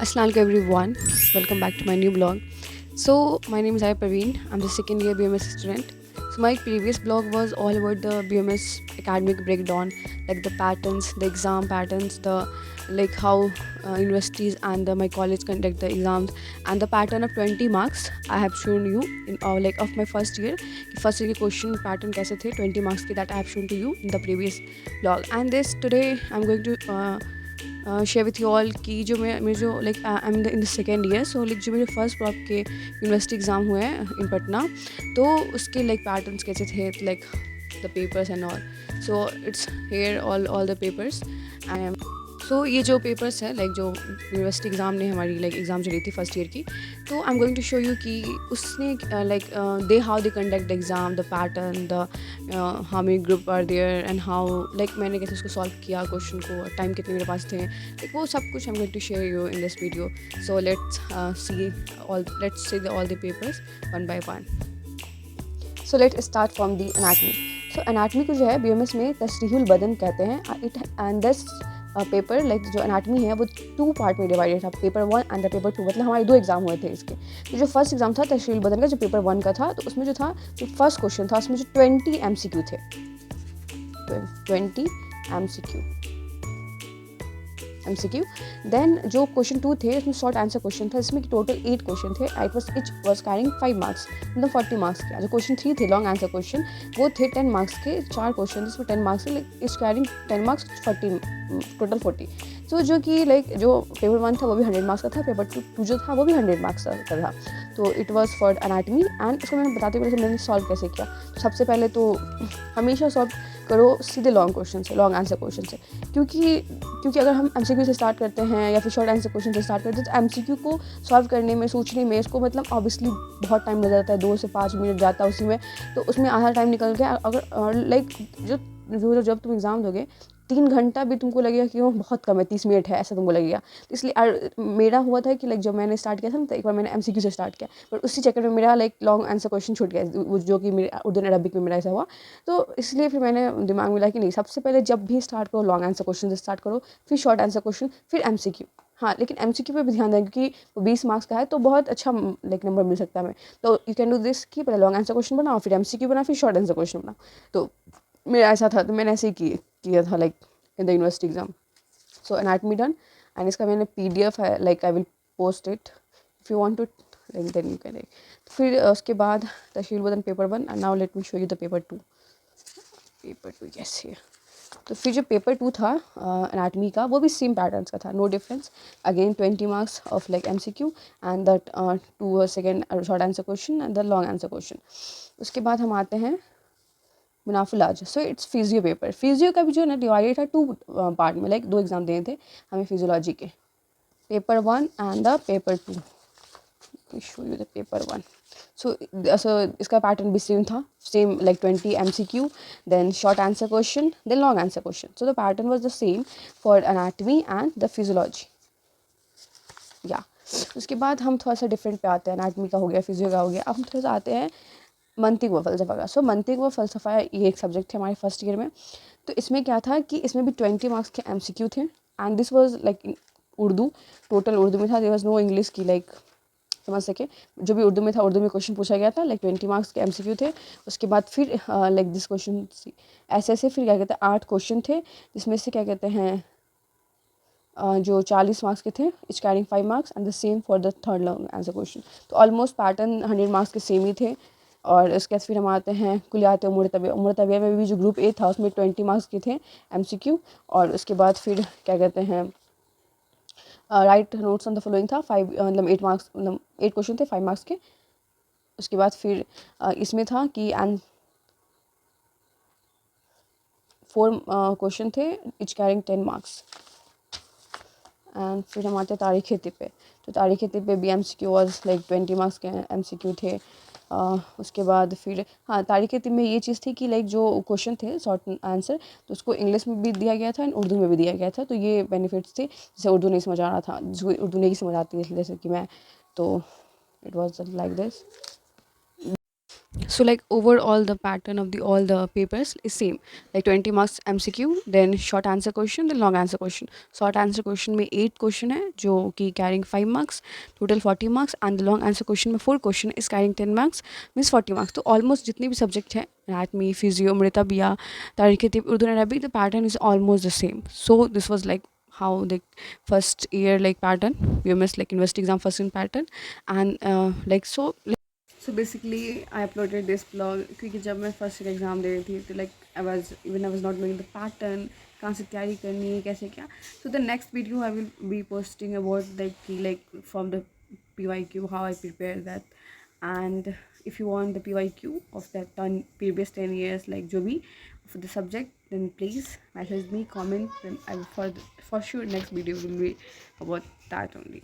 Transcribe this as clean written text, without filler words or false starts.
Assalamualaikum everyone. Welcome back to my new blog. So my name is Aya Praveen. I'm the second year BMS student. So my previous blog was all about the BMS academic breakdown, like the patterns, the exam patterns, the like how universities and my college conduct the exams, and the pattern of 20 marks. I have shown you in like of my first year. First year question pattern kaise the 20 marks ki that I have shown to you in the previous blog. And this today I'm going to share with you all कि जो मैं जो like I am in the second year, so like जो मेरे first prop के university exam हुए हैं इन पटना, तो उसके लाइक पैटर्न्स कैसे थे, like the papers and all. So it's here all the papers. I am so ये जो पेपर्स है लाइक जो यूनिवर्सिटी एग्ज़ाम ने हमारी लाइक एग्ज़ाम चली थी फर्स्ट ईयर की, तो I am going to show you कि उसने like they how they conduct the exam, the pattern, the how many group are there and how like मैंने कैसे उसको सॉल्व किया क्वेश्चन को, टाइम कितने मेरे पास थे, लाइक वो सब कुछ I am going to share you in this video. So let's see all the papers one by one. So let start from the anatomy. So anatomy को जो है BMS में तशरीहुल बदन कहते हैं. It and this paper like जो anatomy है वो 2 पार्ट में डिवाइडेड था, पेपर 1 एंड द पेपर 2. मतलब हमारे 2 एग्जाम हुए थे इसके. तो जो फर्स्ट एग्जाम था तशरीहुल बदन का, जो पेपर 1 का था, तो उसमें जो था जो फर्स्ट क्वेश्चन था उसमें जो 20 MCQ थे, 20 MCQ. देन जो क्वेश्चन 2 थे उसमें शॉर्ट आंसर क्वेश्चन था, जिसमें टोटल 8 क्वेश्चन थे. इट वाज कैरिंग 5 मार्क्स, मतलब 40 मार्क्स के. जो क्वेश्चन 3 थे लॉन्ग आंसर क्वेश्चन, वो थे 10 मार्क्स के. 4 क्वेश्चन जिसमें 10 मार्क्स थे, इट्स कैरिंग 10 मार्क्स, 40 टोटल 40. सो जो कि लाइक जो पेपर 1 था वो भी 100 मार्क्स का था, पेपर 2 जो था वो भी 100 मार्क्स का था. तो it was for anatomy. And इसको मैंने बताते हुए मैंने सॉल्व कैसे किया. तो सबसे पहले तो हमेशा सॉल्व करो सीधे लॉन्ग क्वेश्चन से, लॉन्ग आंसर क्वेश्चन से, क्योंकि अगर हम MCQ से स्टार्ट करते हैं या फिर शॉर्ट आंसर क्वेश्चन से स्टार्ट करते हैं, तो MCQ को सॉल्व करने में, सोचने में, इसको मतलब ऑब्वियसली बहुत टाइम लग जाता है, 2 से 5 मिनट जाता है उसी में. तो उसमें आधा टाइम निकल गया. अगर लाइक जब तुम एग्ज़ाम दोगे 3 घंटा भी तुमको लगेगा कि वो बहुत कम है, 30 मिनट है, ऐसा तुमको लगेगा. तो इसलिए मेरा हुआ था कि लाइक जब मैंने स्टार्ट किया था ना, तो एक बार मैंने MCQ से स्टार्ट किया, पर उसी चक्कर में मेरा लाइक लॉन्ग आंसर क्वेश्चन छूट गया, जो कि मेरे उर्दू एंड अरबिक में मेरा ऐसा हुआ. तो इसलिए फिर मैंने दिमाग में मिला कि नहीं, सबसे पहले जब भी स्टार्ट करो लॉन्ग आंसर क्वेश्चन से स्टार्ट करो, फिर शॉर्ट आंसर क्वेश्चन, फिर MCQ. हाँ, लेकिन MCQ पे भी ध्यान दें, क्योंकि वो 20 मार्क्स का है, तो बहुत अच्छा लाइक नंबर मिल सकता है हमें. तो यू कैन डू दिस कि पहले लॉन्ग आंसर क्वेश्चन बनाओ, फिर MCQ बनाओ, फिर शॉर्ट आंसर क्वेश्चन बनाओ. तो मेरा ऐसा था, तो मैंने ऐसे ही किया था like in the university exam. So anatomy done. And इसका मैंने PDF है, like I will post it if you want to, like then you can. फिर उसके बाद तशरीहुल बदन paper 1. And now let me show you the paper 2. Paper 2 कैसे है. तो फिर जो पेपर 2 था एनाटमी का, वो भी सेम पैटर्न्स का था, no difference. Again 20 marks of like MCQ and the 2 second short answer question and the long answer question. उसके बाद हम आते हैं मुनाफिलाज. So it's physio paper. Physio का भी जो है ना डिवाइडेड था 2 पार्ट में, लाइक 2 एग्जाम देने थे हमें फिजियोलॉजी के, paper 1 and the paper 2. Show you the paper 1. So इसका पैटर्न भी सेम था, same like 20 MCQ, then short answer question, then long answer question. So the pattern was the same for anatomy and the physiology. या उसके बाद हम थोड़ा सा different पे आते हैं. एनाटमी का हो गया, फिजियो का हो गया. अब हम थोड़ा सा आते हैं मंतिक व फ़लसफ़ा का. सो मंतिक व फ़लसफ़ा ये एक सब्जेक्ट थे हमारे फर्स्ट ईयर में. तो इसमें क्या था कि इसमें भी 20 मार्क्स के MCQ थे. And this was like Urdu, total Urdu में था. देयर वाज नो इंग्लिश की, लाइक समझ सके, जो भी उर्दू में था उर्दू में क्वेश्चन पूछा गया था. लाइक 20 मार्क्स के MCQ थे. उसके बाद फिर लाइक दिस क्वेश्चन ऐसे फिर क्या कहते हैं 8 क्वेश्चन थे, जिसमें से क्या कहते हैं जो 40 मार्क्स के थे, etch carrying 5 marks. And the same for the third long answer question. तो ऑलमोस्ट पैटर्न 100 मार्क्स के सेम ही थे. और इसके बाद फिर हम आते हैं कुलियात उमूर तबिया. उमूर तबिया में भी जो ग्रुप A था उसमें 20 मार्क्स के थे MCQ. और उसके बाद फिर क्या कहते हैं right notes on the following था 5 मतलब 8 मार्क्स, मतलब 8 क्वेश्चन थे 5 मार्क्स के. उसके बाद फिर इसमें था कि एंड 4 क्वेश्चन थे, इच कैरिंग 10 मार्क्स. एंड फिर हम आते हैं तारीख़ तिब पे. तो तारीख़ तिब पे भी MCQ वाज लाइक 20 मार्क्स के MCQ थे. उसके बाद फिर हाँ, तारीख़ तिब में ये चीज़ थी कि लाइक जो क्वेश्चन थे शॉर्ट आंसर, तो उसको इंग्लिश में भी दिया गया था एंड उर्दू में भी दिया गया था. तो ये बेनिफिट्स थे, जैसे उर्दू नहीं समझ आ रहा था, जिसको उर्दू नहीं समझ आती है जैसे कि मैं, तो it was like this. So like overall the pattern of the all the papers is same, like 20 marks MCQ, then short answer question, then long answer question. Short answer question में 8 क्वेश्चन है जो कि carrying 5 marks, total 40 marks, and the long answer question में 4 question is carrying 10 marks, means 40 marks. तो almost जितने भी subject है, anatomy, physio, मृता बिया, तारीख Urdu and Arabic, the pattern is almost the same. So this was like how the first year like pattern, UMS like university exam first in pattern. And like so basically I uploaded this blog क्योंकि जब मैं first year exam दे रही थी तो like I was not knowing the pattern, कहाँ से तैयारी करनी है, कैसे क्या. So the next video I will be posting about like from the PYQ how I prepare that. And if you want the PYQ of that previous 10 years like जो भी for the subject, then please message me, comment, then I will for sure next video will be about that only.